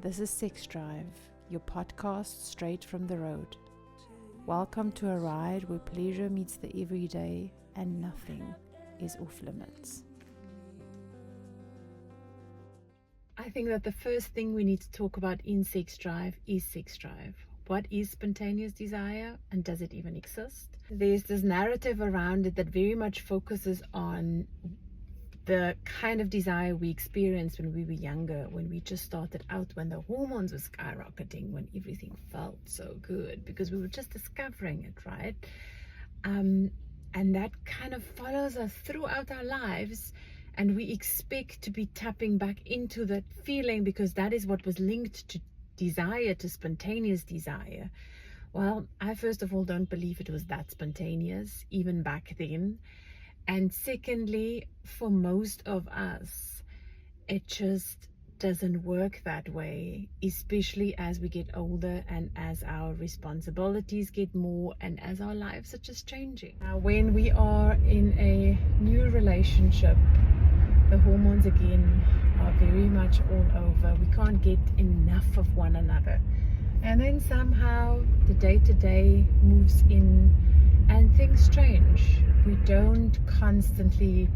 This is Sex Drive, your podcast straight from the road. Welcome to a ride where pleasure meets the everyday and nothing is off limits. I think that the first thing we need to talk about in Sex Drive is sex drive. What is spontaneous desire, and does it even exist? There's this narrative around it that very much focuses on the kind of desire we experienced when we were younger, when we just started out, when the hormones were skyrocketing, when everything felt so good because we were just discovering it, right? And that kind of follows us throughout our lives, and we expect to be tapping back into that feeling because that is what was linked to desire, to spontaneous desire. Well, I first of all don't believe it was that spontaneous even back then. And secondly, for most of us, it just doesn't work that way, especially as we get older and as our responsibilities get more and as our lives are just changing. Now, when we are in a new relationship, the hormones again are very much all over. We can't get enough of one another. And then somehow the day-to-day moves in and things change. We don't constantly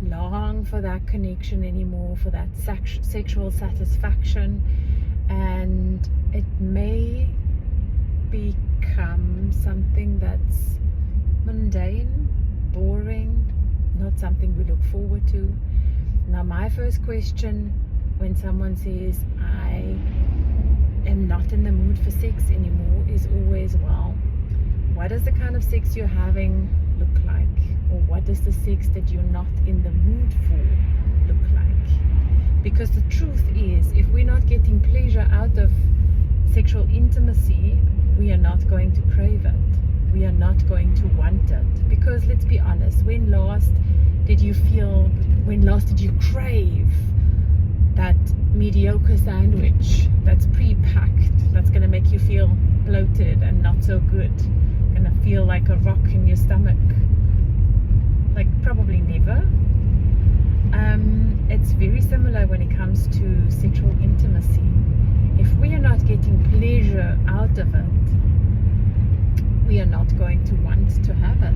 long for that connection anymore, for that sexual satisfaction, and it may become something that's mundane, boring, not something we look forward to. Now, my first question when someone says, I am not in the mood for sex anymore, is always, well, what does the kind of sex you're having look like? Or what does the sex that you're not in the mood for look like? Because the truth is, if we're not getting pleasure out of sexual intimacy, we are not going to crave it. We are not going to want it. Because let's be honest, when last did you crave that mediocre sandwich that's pre-packed, that's going to make you feel bloated and not so good, going to feel like a rock in your stomach? Like, probably never. It's very similar when it comes to sexual intimacy. If we are not getting pleasure out of it, we are not going to want to have it.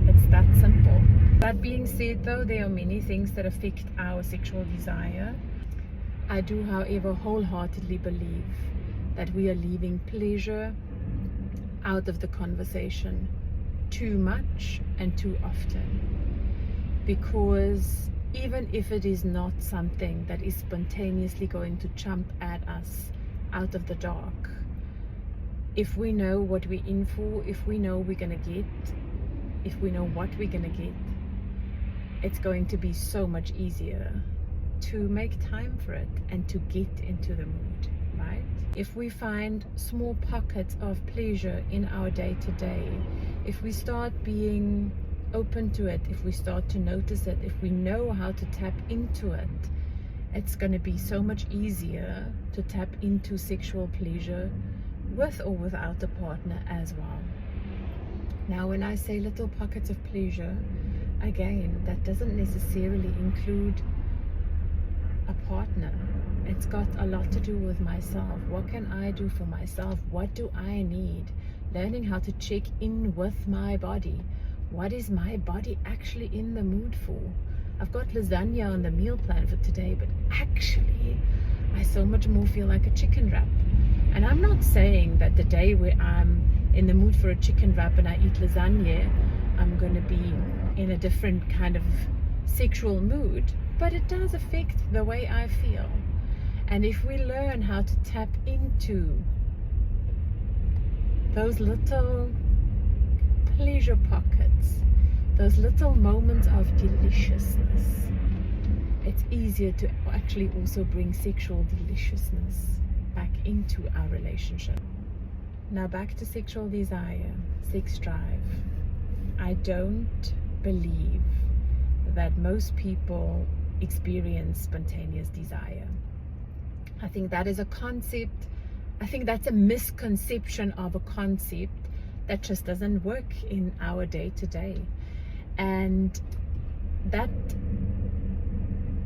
It's that simple. That being said, though, there are many things that affect our sexual desire. I do, however, wholeheartedly believe that we are leaving pleasure out of the conversation too much and too often, because even if it is not something that is spontaneously going to jump at us out of the dark, if we know what we're in for, if we know we're gonna get, if we know what we're gonna get, it's going to be so much easier to make time for it and to get into the mood, right? If we find small pockets of pleasure in our day-to-day, if we start being open to it, if we start to notice it, if we know how to tap into it, it's going to be so much easier to tap into sexual pleasure with or without a partner as well. Now, when I say little pockets of pleasure, again, that doesn't necessarily include a partner. It's got a lot to do with myself. What can I do for myself? What do I need? Learning how to check in with my body. What is my body actually in the mood for? I've got lasagna on the meal plan for today, but actually I so much more feel like a chicken wrap. And I'm not saying that the day where I'm in the mood for a chicken wrap and I eat lasagna, I'm going to be in a different kind of sexual mood, but it does affect the way I feel. And if we learn how to tap into those little pleasure pockets, those little moments of deliciousness, it's easier to actually also bring sexual deliciousness back into our relationship. Now back to sexual desire, sex drive. I don't believe that most people experience spontaneous desire. I think that is a concept. I think that's a misconception of a concept that just doesn't work in our day-to-day. And that,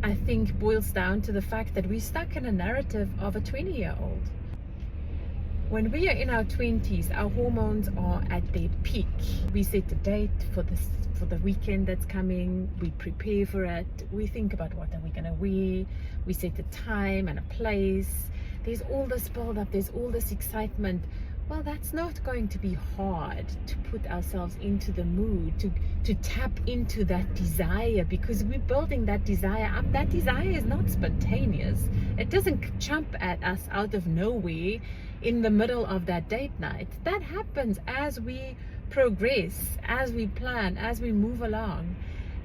I think, boils down to the fact that we're stuck in a narrative of a 20-year-old. When we are in our 20s, our hormones are at their peak. We set a date for the weekend that's coming. We prepare for it. We think about what are we going to wear. We set a time and a place. There's all this build up. There's all this excitement. Well, that's not going to be hard to put ourselves into the mood, to tap into that desire, because we're building that desire up. That desire is not spontaneous. It doesn't jump at us out of nowhere in the middle of that date night. That happens as we progress, as we plan, as we move along.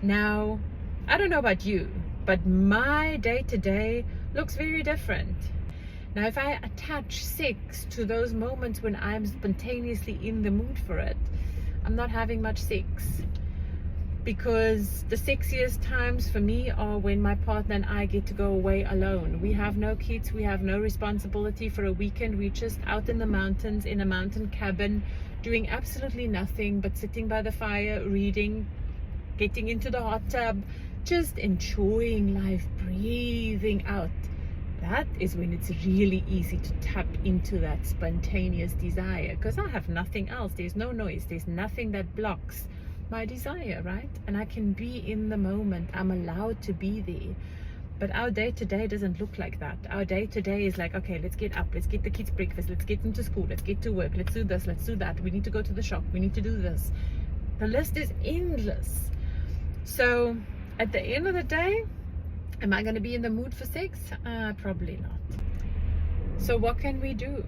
Now, I don't know about you, but my day-to-day looks very different. Now, if I attach sex to those moments when I'm spontaneously in the mood for it, I'm not having much sex. Because the sexiest times for me are when my partner and I get to go away alone. We have no kids, we have no responsibility for a weekend. We're just out in the mountains, in a mountain cabin, doing absolutely nothing but sitting by the fire, reading, getting into the hot tub, just enjoying life, breathing out. That is when it's really easy to tap into that spontaneous desire, because I have nothing else. There's no noise, there's nothing that blocks my desire, right? And I can be in the moment. I'm allowed to be there. But our day-to-day doesn't look like that. Our day-to-day is like, okay, let's get up, let's get the kids breakfast, let's get them to school, let's get to work, let's do this, let's do that, we need to go to the shop, we need to do this. The list is endless. So at the end of the day, am I going to be in the mood for sex? Probably not. So what can we do?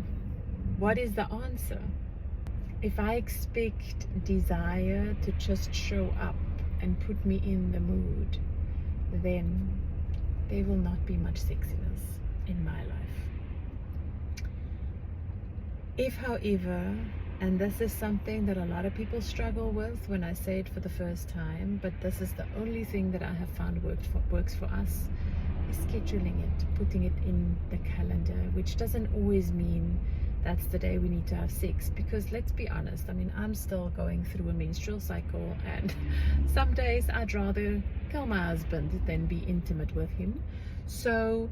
What is the answer? If I expect desire to just show up and put me in the mood, then there will not be much sexiness in my life. If, however, and this is something that a lot of people struggle with when I say it for the first time, but this is the only thing that I have found works for us, is scheduling it, putting it in the calendar, which doesn't always mean that's the day we need to have sex, because let's be honest, I mean, I'm still going through a menstrual cycle, and some days I'd rather kill my husband than be intimate with him. So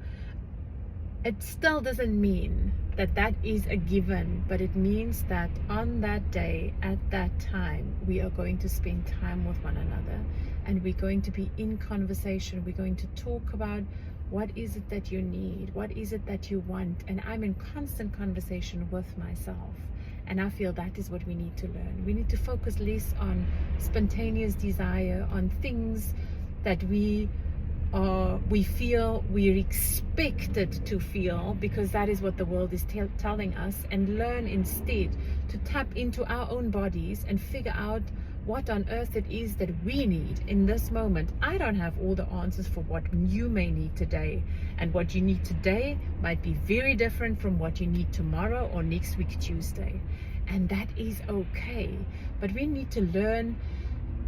it still doesn't mean that that is a given, but it means that on that day, at that time, we are going to spend time with one another, and we're going to be in conversation. We're going to talk about what is it that you need, what is it that you want, and I'm in constant conversation with myself. And I feel that is what we need to learn. We need to focus less on spontaneous desire, on things that we feel we're expected to feel, because that is what the world is telling us, and learn instead to tap into our own bodies and figure out what on earth it is that we need in this moment. I don't have all the answers for what you may need today, and what you need today might be very different from what you need tomorrow or next week Tuesday, and that is okay. But we need to learn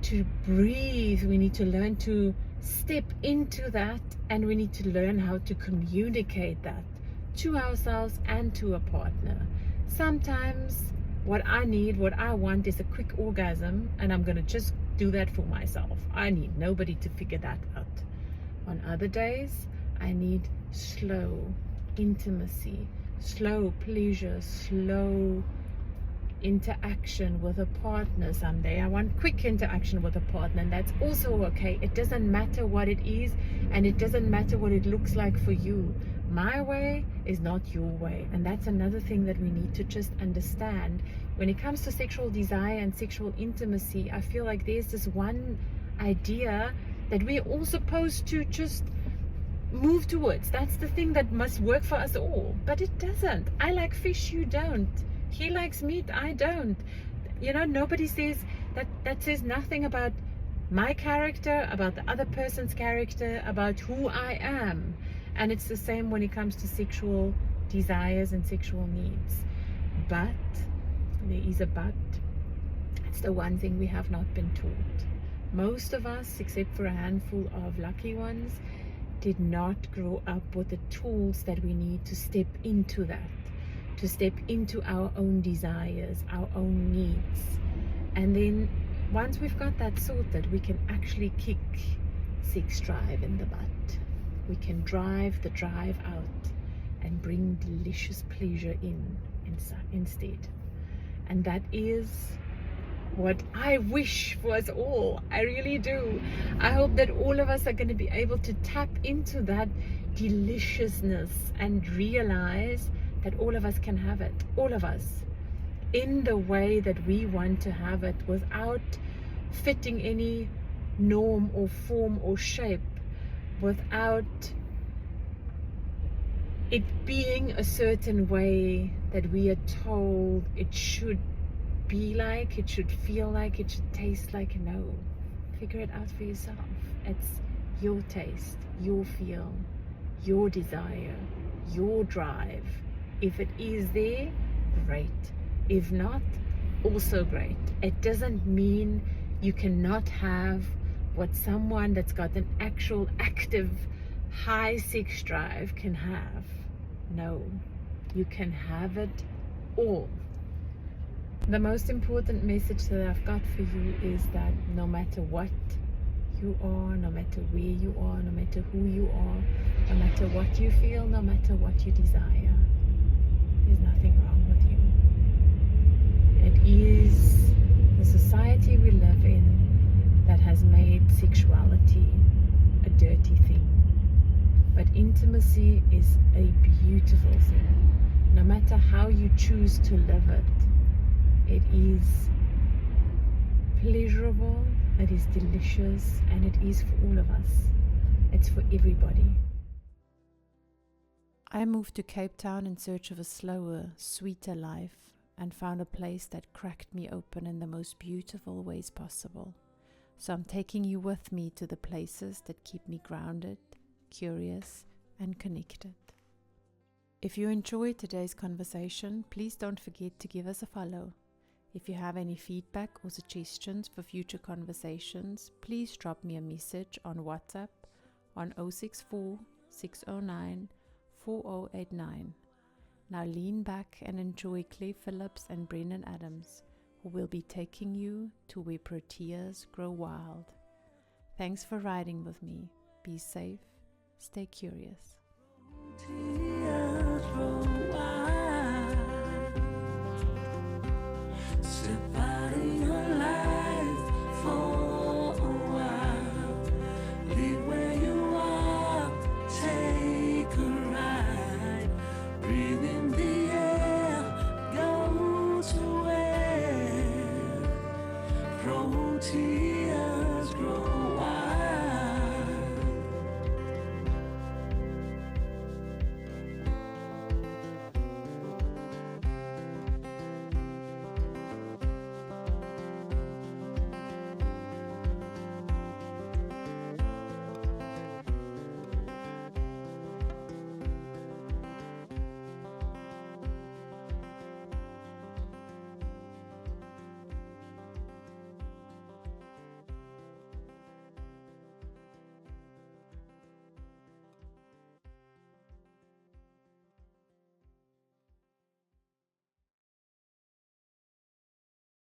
to breathe, we need to learn to step into that, and we need to learn how to communicate that to ourselves and to a partner. Sometimes what I need, what I want, is a quick orgasm, and I'm going to just do that for myself. I need nobody to figure that out. On other days, I need slow intimacy, slow pleasure, slow interaction with a partner. Someday I want quick interaction with a partner, and that's also okay. It doesn't matter what it is, and it doesn't matter what it looks like for you. My way is not your way, and that's another thing that we need to just understand. When it comes to sexual desire and sexual intimacy, I feel like there's this one idea that we're all supposed to just move towards. That's the thing that must work for us all, but it doesn't. I like fish, you don't. He likes meat, I don't. You know, nobody says that. That says nothing about my character, about the other person's character, about who I am. And it's the same when it comes to sexual desires and sexual needs. But there is a but. It's the one thing we have not been taught. Most of us, except for a handful of lucky ones, did not grow up with the tools that we need to step into that, to step into our own desires, our own needs. And then once we've got that sorted, we can actually kick sex drive in the butt. We can drive the drive out and bring delicious pleasure in instead. And that is what I wish for us all. I really do. I hope that all of us are going to be able to tap into that deliciousness and realize that all of us can have it, all of us, in the way that we want to have it, without fitting any norm or form or shape, without it being a certain way that we are told it should be like, it should feel like, it should taste like. No, figure it out for yourself. It's your taste, your feel, your desire, your drive. If it is there, great. If not, also great. It doesn't mean you cannot have what someone that's got an actual active high sex drive can have. No, you can have it all. The most important message that I've got for you is that no matter what you are, no matter where you are, no matter who you are, no matter what you feel, no matter what you desire, there's nothing wrong with you. It is the society we live in that has made sexuality a dirty thing. But intimacy is a beautiful thing. No matter how you choose to live it, it is pleasurable, it is delicious, and it is for all of us. It's for everybody. I moved to Cape Town in search of a slower, sweeter life, and found a place that cracked me open in the most beautiful ways possible. So I'm taking you with me to the places that keep me grounded, curious, and connected. If you enjoyed today's conversation, please don't forget to give us a follow. If you have any feedback or suggestions for future conversations, please drop me a message on WhatsApp on 064 609 4089. Now lean back and enjoy Claire Phillips and Brendan Adams, who will be taking you to where proteas grow wild. Thanks for riding with me. Be safe, stay curious.